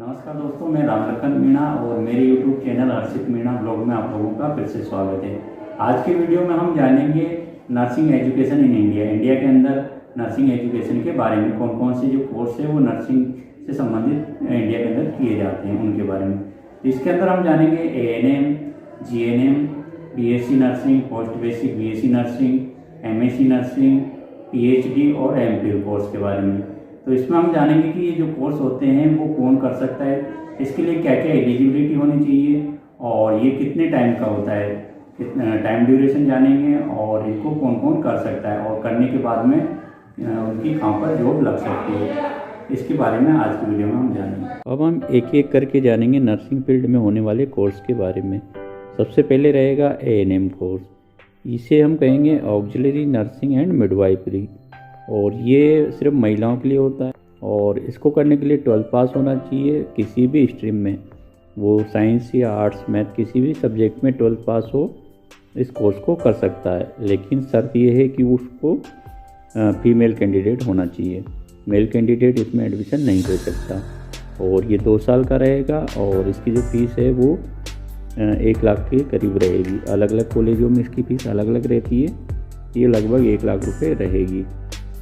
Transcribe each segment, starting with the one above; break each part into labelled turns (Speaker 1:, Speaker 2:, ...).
Speaker 1: नमस्कार दोस्तों, मैं रामलखन मीणा और मेरे YouTube चैनल हर्षित मीणा ब्लॉग में आप लोगों का फिर से स्वागत है। आज की वीडियो में हम जानेंगे nursing education in India. India के अंदर नर्सिंग एजुकेशन के बारे में कौन कौन से जो कोर्स है वो नर्सिंग से संबंधित इंडिया के अंदर किए जाते हैं उनके बारे में। इसके अंदर हम जानेंगे ANM, GNM, BSc nursing, post basic BSc nursing, MSc nursing, PhD और MPhil कोर्स के बारे में। तो इसमें हम जानेंगे कि ये जो कोर्स होते हैं वो कौन कर सकता है, इसके लिए क्या क्या एलिजिबिलिटी होनी चाहिए और ये कितने टाइम का होता है, कितना टाइम ड्यूरेशन जानेंगे और इनको कौन कौन कर सकता है और करने के बाद में उनकी कहाँ पर जॉब लग सकती है, इसके बारे में आज की वीडियो में हम जानेंगे। अब हम एक एक करके जानेंगे नर्सिंग फील्ड में होने वाले कोर्स के बारे में। सबसे पहले रहेगा ANM कोर्स। इसे हम कहेंगे ऑक्सिलरी नर्सिंग एंड मिडवाइफरी, और ये सिर्फ महिलाओं के लिए होता है और इसको करने के लिए 12th पास होना चाहिए किसी भी स्ट्रीम में, वो साइंस या आर्ट्स मैथ किसी भी सब्जेक्ट में 12th पास हो इस कोर्स को कर सकता है। लेकिन शर्त ये है कि उसको फीमेल कैंडिडेट होना चाहिए, मेल कैंडिडेट इसमें एडमिशन नहीं ले सकता। और ये 2 साल का रहेगा और इसकी जो फीस है वो 1 लाख के करीब रहेगी। अलग अलग कॉलेजों में इसकी फ़ीस अलग अलग रहती है, ये लगभग 1 लाख रुपए रहेगी।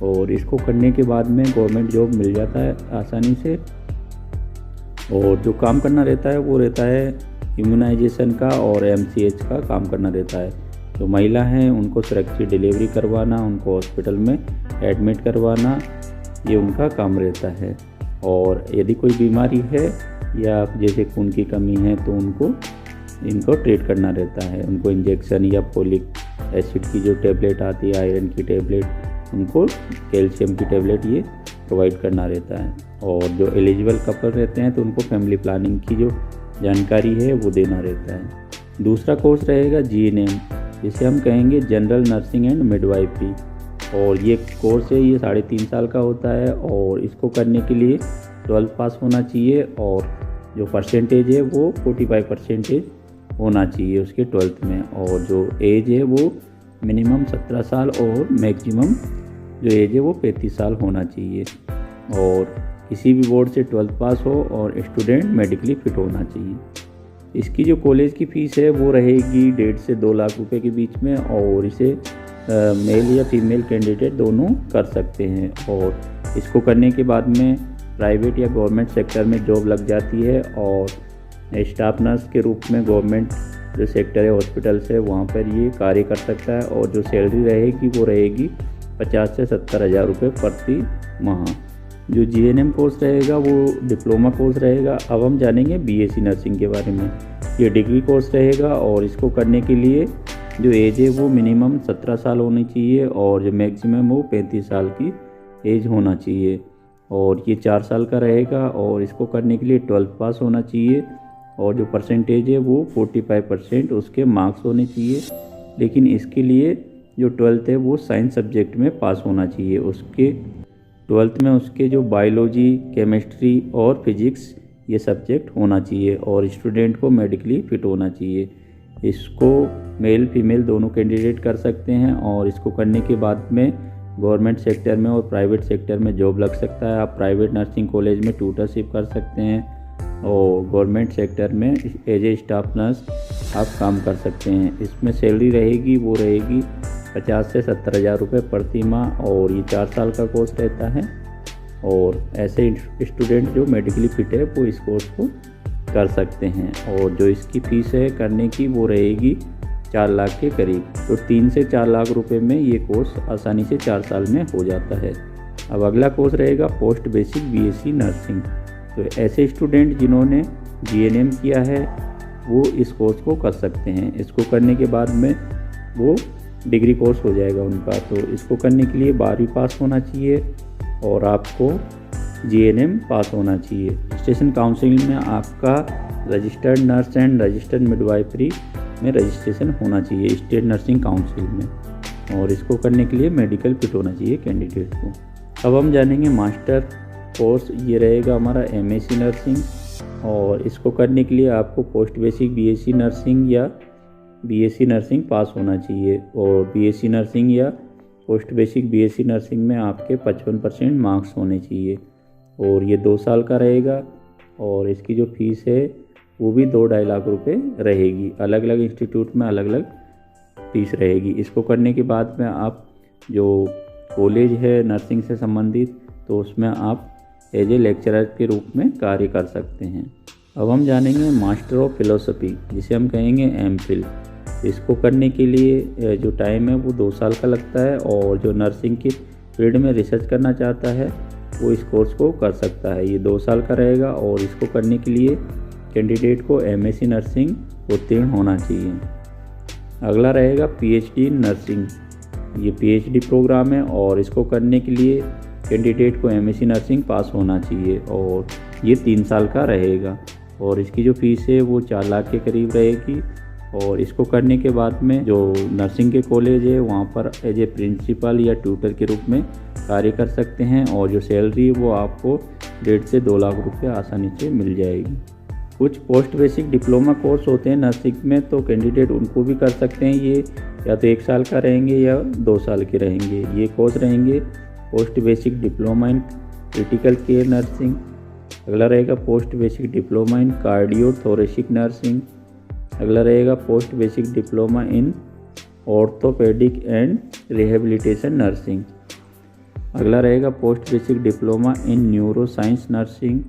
Speaker 1: और इसको करने के बाद में गवर्नमेंट जॉब मिल जाता है आसानी से। और जो काम करना रहता है वो रहता है इम्यूनाइजेशन का और MCH का काम करना रहता है। जो महिला हैं उनको सुरक्षित डिलीवरी करवाना, उनको हॉस्पिटल में एडमिट करवाना, ये उनका काम रहता है। और यदि कोई बीमारी है या जैसे खून की कमी है तो इनको ट्रीट करना रहता है। उनको इंजेक्शन या फोलिक एसिड की जो टेबलेट आती है, आयरन की टेबलेट, उनको कैल्शियम की टेबलेट ये प्रोवाइड करना रहता है। और जो एलिजिबल कपल रहते हैं तो उनको फैमिली प्लानिंग की जो जानकारी है वो देना रहता है। दूसरा कोर्स रहेगा GNM, जिसे हम कहेंगे जनरल नर्सिंग एंड मिडवाइफरी। और ये कोर्स है, ये 3.5 साल का होता है और इसको करने के लिए 12th पास होना चाहिए और जो परसेंटेज है वो 45% होना चाहिए उसके 12th में। और जो एज है वो मिनिमम 17 साल और मैक्सिमम जो एज है वो 35 साल होना चाहिए। और किसी भी बोर्ड से 12th पास हो और स्टूडेंट मेडिकली फिट होना चाहिए। इसकी जो कॉलेज की फ़ीस है वो रहेगी 1.5 से 2 लाख रुपए के बीच में, और इसे मेल या फीमेल कैंडिडेट दोनों कर सकते हैं। और इसको करने के बाद में प्राइवेट या गवर्नमेंट सेक्टर में जॉब लग जाती है और स्टाफ नर्स के रूप में गवर्नमेंट जो सेक्टर है हॉस्पिटल से वहाँ पर ये कार्य कर सकता है। और जो सैलरी रहेगी वो रहेगी 50 से 70 हज़ार रुपये प्रति माह। जो GNM कोर्स रहेगा वो डिप्लोमा कोर्स रहेगा। अब हम जानेंगे BSc नर्सिंग के बारे में। ये डिग्री कोर्स रहेगा और इसको करने के लिए जो एज है वो मिनिमम 17 साल होनी चाहिए और जो मैक्सिमम वो 35 साल की एज होना चाहिए। और ये 4 साल का रहेगा और इसको करने के लिए 12th पास होना चाहिए और जो परसेंटेज है वो 45% उसके मार्क्स होने चाहिए। लेकिन इसके लिए जो 12th है वो साइंस सब्जेक्ट में पास होना चाहिए। उसके 12th में उसके जो बायोलॉजी, केमिस्ट्री और फिजिक्स ये सब्जेक्ट होना चाहिए और स्टूडेंट को मेडिकली फिट होना चाहिए। इसको मेल फीमेल दोनों कैंडिडेट कर सकते हैं और इसको करने के बाद में गवर्नमेंट सेक्टर में और प्राइवेट सेक्टर में जॉब लग सकता है। आप प्राइवेट नर्सिंग कॉलेज में ट्यूटरशिप कर सकते हैं और गवर्नमेंट सेक्टर में एज ए स्टाफ नर्स आप काम कर सकते हैं। इसमें सैलरी रहेगी वो रहेगी 50 से 70 हज़ार रुपये प्रति माह और ये 4 साल का कोर्स रहता है। और ऐसे स्टूडेंट जो मेडिकली फिट है वो इस कोर्स को कर सकते हैं। और जो इसकी फ़ीस है करने की वो रहेगी 4 लाख के करीब। तो 3 से 4 लाख रुपए में ये कोर्स आसानी से 4 साल में हो जाता है। अब अगला कोर्स रहेगा पोस्ट बेसिक BSc नर्सिंग। तो ऐसे स्टूडेंट जिन्होंने GNM किया है वो इस कोर्स को कर सकते हैं। इसको करने के बाद में वो डिग्री कोर्स हो जाएगा उनका। तो इसको करने के लिए 12वीं पास होना चाहिए और आपको GNM पास होना चाहिए। रजिस्ट्रेशन काउंसिल में आपका registered nurse and registered midwifery में रजिस्ट्रेशन होना चाहिए स्टेट नर्सिंग काउंसिल में। और इसको करने के लिए मेडिकल फिट होना चाहिए कैंडिडेट को। अब हम जानेंगे मास्टर कोर्स। ये रहेगा हमारा MSc नर्सिंग और इसको करने के लिए आपको पोस्ट बेसिक BSc नर्सिंग या BSc नर्सिंग पास होना चाहिए। और BSc नर्सिंग या पोस्ट बेसिक BSc नर्सिंग में आपके 55% मार्क्स होने चाहिए। और ये 2 साल का रहेगा और इसकी जो फीस है वो भी 2-2.5 लाख रुपए रहेगी। अलग अलग इंस्टीट्यूट में अलग अलग फीस रहेगी। इसको करने के बाद में आप जो कॉलेज है नर्सिंग से संबंधित, तो उसमें आप एज ए लेक्चरर के रूप में कार्य कर सकते हैं। अब हम जानेंगे मास्टर ऑफ फिलोसफी, जिसे हम कहेंगे एमफिल। इसको करने के लिए जो टाइम है वो 2 साल का लगता है, और जो नर्सिंग की फील्ड में रिसर्च करना चाहता है वो इस कोर्स को कर सकता है। ये 2 साल का रहेगा, और इसको करने के लिए कैंडिडेट को एमएससी नर्सिंग उत्तीर्ण होना चाहिए। अगला रहेगा पीएचडी इन नर्सिंग। ये पीएचडी प्रोग्राम है, और इसको करने के लिए कैंडिडेट को एमएससी नर्सिंग पास होना चाहिए, और ये 3 साल का रहेगा। और इसकी जो फीस है वो 4 लाख के करीब रहेगी। और इसको करने के बाद में जो नर्सिंग के कॉलेज है वहाँ पर एज ए प्रिंसिपल या ट्यूटर के रूप में कार्य कर सकते हैं, और जो सैलरी है वो आपको 1.5 से 2 लाख रुपए आसानी से मिल जाएगी। कुछ पोस्ट बेसिक डिप्लोमा कोर्स होते हैं नर्सिंग में, तो कैंडिडेट उनको भी कर सकते हैं। ये या तो 1 साल का रहेंगे या 2 साल के रहेंगे। ये कोर्स रहेंगे post basic diploma in critical care nursing. अगला रहेगा post basic diploma in cardio thoracic nursing. अगला रहेगा post basic diploma in orthopaedic and rehabilitation nursing. अगला रहेगा post basic diploma in neuro science nursing.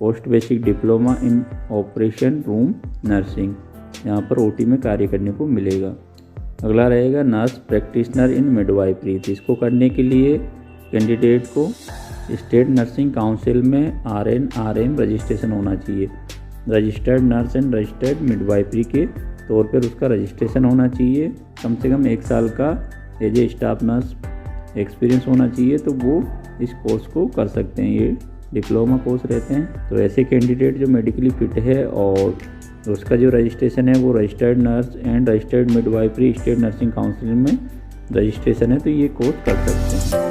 Speaker 1: Post basic diploma in operation room nursing, यहाँ पर OT में कार्य करने को मिलेगा। अगला रहेगा नर्स प्रैक्टिशनर इन मिडवाइफरी। इसको करने के लिए कैंडिडेट को स्टेट नर्सिंग काउंसिल में RN/RM रजिस्ट्रेशन होना चाहिए। Registered nurse and registered midwifery के तौर पर उसका रजिस्ट्रेशन होना चाहिए। कम से कम 1 साल का as a staff nurse experience होना चाहिए, तो वो इस कोर्स को कर सकते हैं। ये डिप्लोमा कोर्स रहते हैं। तो ऐसे कैंडिडेट जो मेडिकली फिट है और उसका जो रजिस्ट्रेशन है वो registered nurse and registered midwifery state nursing council में रजिस्ट्रेशन है, तो ये कोर्स कर सकते हैं।